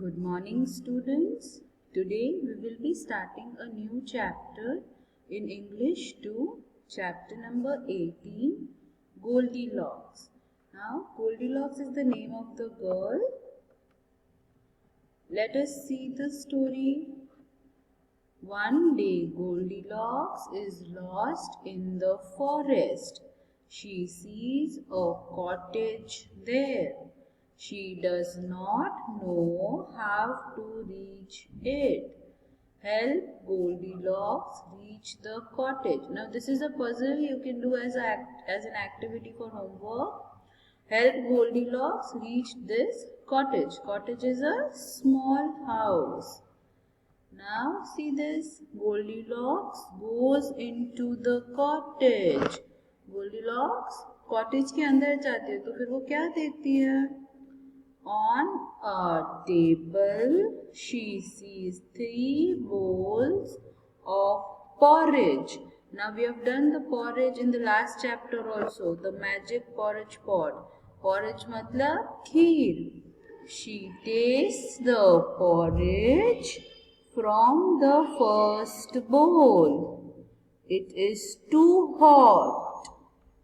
Good morning, students. Today we will be starting a new chapter in English 2, chapter number 18, Goldilocks. Now, Goldilocks is the name of the girl. Let us see the story. One day, Goldilocks is lost in the forest. She sees a cottage there. She does not know how to reach it. Help Goldilocks reach the cottage. Now this is a puzzle you can do as an activity for homework. Help Goldilocks reach this cottage. Cottage is a small house. Now see this. Goldilocks goes into the cottage. Goldilocks cottage के अंदर जाती है तो फिर वो क्या देखती है? On a table, she sees 3 bowls of porridge. Now we have done the porridge in the last chapter also, the magic porridge pot. Porridge matlab kheer. She tastes the porridge from the first bowl. It is too hot.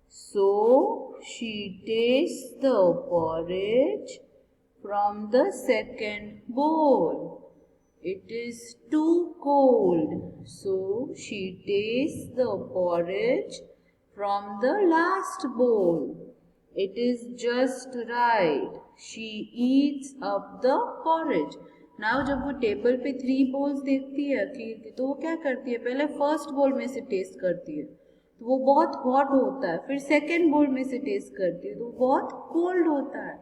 So she tastes the porridge from the second bowl. It is too cold, so she tastes the porridge from the last bowl. It is just right. She eats up the porridge. Now जब वो table पे 3 bowls देखती है खीर की तो वो क्या करती है? पहले फर्स्ट बोल में से टेस्ट करती है तो वो बहुत हॉट होता है, फिर सेकेंड बोल में से टेस्ट करती है तो वो बहुत कोल्ड होता है,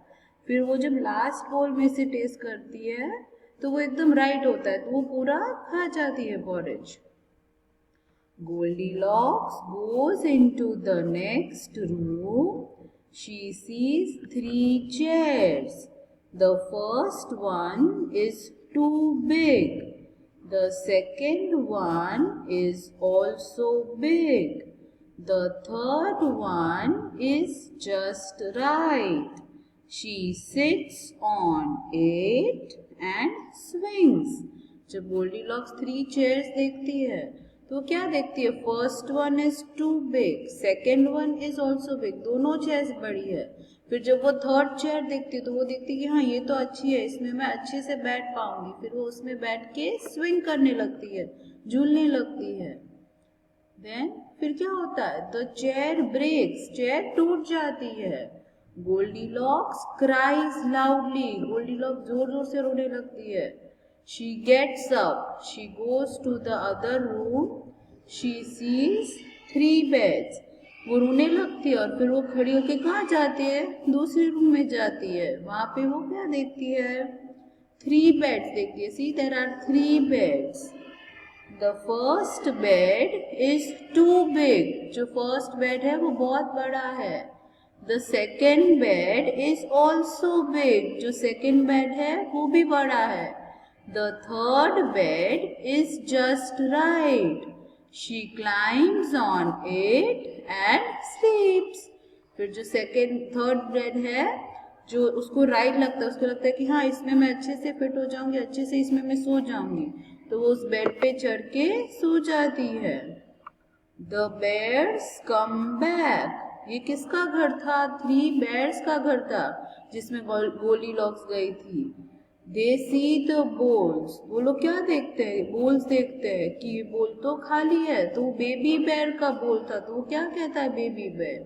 फिर वो जब लास्ट बोल में से टेस्ट करती है तो वो एकदम राइट होता है तो वो पूरा खा जाती है porridge. Goldilocks goes into the next room. She sees 3 chairs. The first one is too big. The second one is also big. The third one is just right. She sits on it and swings. जब Goldilocks 3 chairs देखती है तो क्या देखती है? First one is too big, second one is also big, दोनों chairs बड़ी है. फिर जब वो थर्ड चेयर देखती है तो वो देखती है कि हाँ ये तो अच्छी है, इसमें मैं अच्छे से बैठ पाऊंगी. फिर वो उसमें बैठ के स्विंग करने लगती है, झूलने लगती है. देन फिर क्या होता है? द चेयर ब्रेक्स, चेयर टूट जाती है. गोल्डीलॉक्स क्राइज लाउडली, गोल्डीलॉक्स जोर जोर से रोने लगती है. She gets up, she goes to the other room, she sees 3 beds. वो रोने लगती है और फिर वो खड़ी होकर कहाँ जाती है? दूसरे रूम में जाती है. वहाँ पे वो क्या देखती है? 3 बेड्स देखती है. See, there are 3 beds. The first bed is too big. जो फर्स्ट बेड है वो बहुत बड़ा है. The second bed is also big. जो सेकेंड बेड है वो भी बड़ा है. The third bed is just right. She climbs on it and sleeps. फिर जो थर्ड बेड है जो उसको राइट लगता है, उसको लगता है कि हाँ इसमें मैं अच्छे से फिट हो जाऊंगी, अच्छे से इसमें मैं सो जाऊंगी, तो वो उस बेड पे चढ़ के सो जाती है. The bears come back. ये किसका घर था? 3 bears का घर था जिसमें गोल्डीलॉक्स गई थी. They see the bowls. वो लोग क्या देखते हैं? बोल्स देखते हैं कि ये बोल तो खाली है, तो बेबी बेयर का बोल था तो वो क्या कहता है baby bear?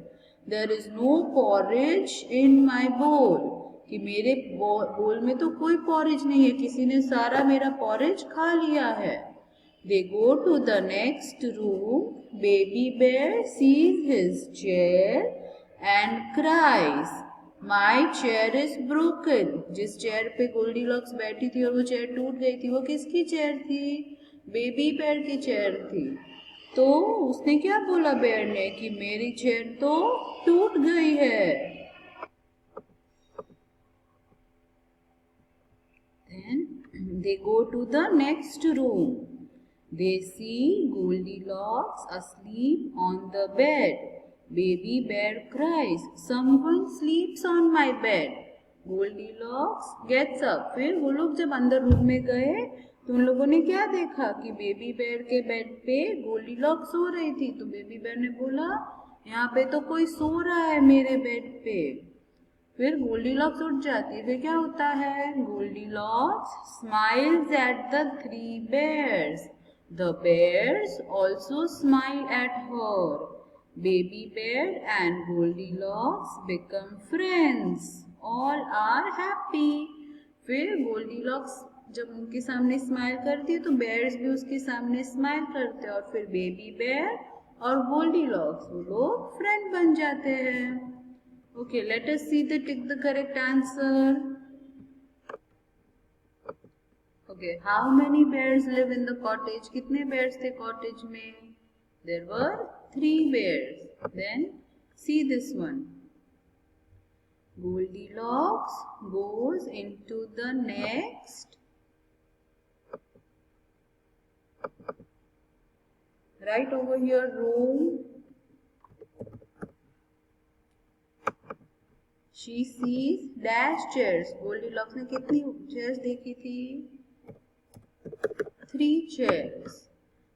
There is no porridge in my bowl. कि मेरे बोल में तो कोई porridge नहीं है, किसी ने सारा मेरा porridge खा लिया है. They go to the next room. Baby bear sees his chair and cries. My chair is broken. जिस चेयर पे गोल्डीलॉक्स बैठी थी और वो चेयर टूट गई थी, वो किसकी चेयर थी? बेबी बेयर की चेयर थी. तो उसने क्या बोला बेयर ने? कि मेरी चेयर तो टूट गई है. Then they go to the next room. They see Goldilocks asleep on the bed. Baby bear cries, someone sleeps on my bed. Goldilocks gets up. फिर वो लोग जब अंदर रूम में गए तो उन लोगों ने क्या देखा कि बेबी बेयर के बेड पे गोल्डीलॉक्स सो रही थी। तो बेबी बेयर ने बोला यहाँ पे तो कोई सो रहा है मेरे बेड पे। फिर गोल्डीलॉक्स उठ जाती है। फिर क्या होता है? Goldilocks smiles at the three bears. The bears also smile at her. Baby bear and Goldilocks become friends. All are happy. फिर गोल्डीलॉक्स जब उनके सामने स्माइल करती है तो बेयर्स भी उसके सामने स्माइल करते हैं और फिर बेबी बेयर और गोल्डीलॉक्स वो लोग फ्रेंड बन जाते हैं. Okay, let us see the tick the correct answer. Okay, how many bears live in the cottage? कितने bears थे कॉटेज में? There were 3 bears. Then see this one. Goldilocks goes into the next. Right over here room. She sees dash chairs. Goldilocks ने कितनी chairs देखी थी? 3 chairs.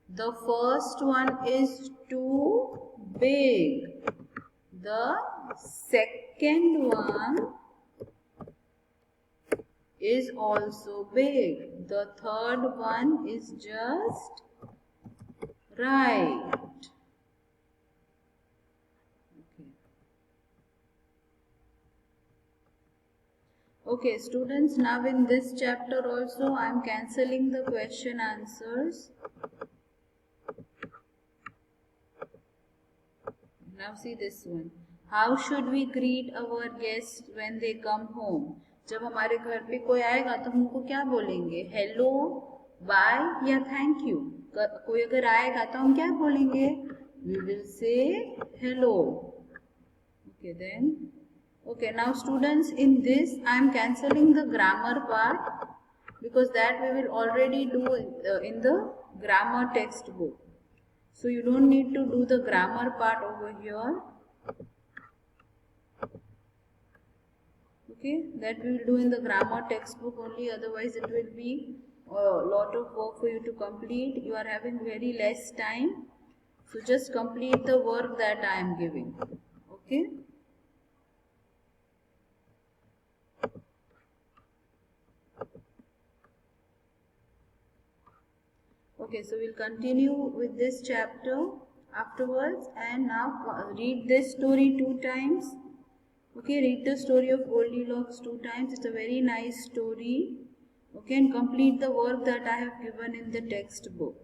The first one is too big. The second one is also big. The third one is just right. Okay, students, now in this chapter also I am cancelling the question answers. Now see this one. How should we greet our guests when they come home? जब हमारे घर पे कोई आएगा तो हम उनको क्या बोलेंगे? हेलो, बाय या थैंक यू. कोई अगर आएगा तो हम क्या बोलेंगे? We will say hello. Okay then. Okay, now students, in this I am cancelling the grammar part because that we will already do in the grammar textbook. So you don't need to do the grammar part over here. Okay, that we will do in the grammar textbook only, otherwise it will be a lot of work for you to complete. You are having very less time, so just complete the work that I am giving. Okay. Okay, so we'll continue with this chapter afterwards, and now read this story 2 times. Okay, read the story of Goldilocks 2 times. It's a very nice story. Okay, and complete the work that I have given in the textbook.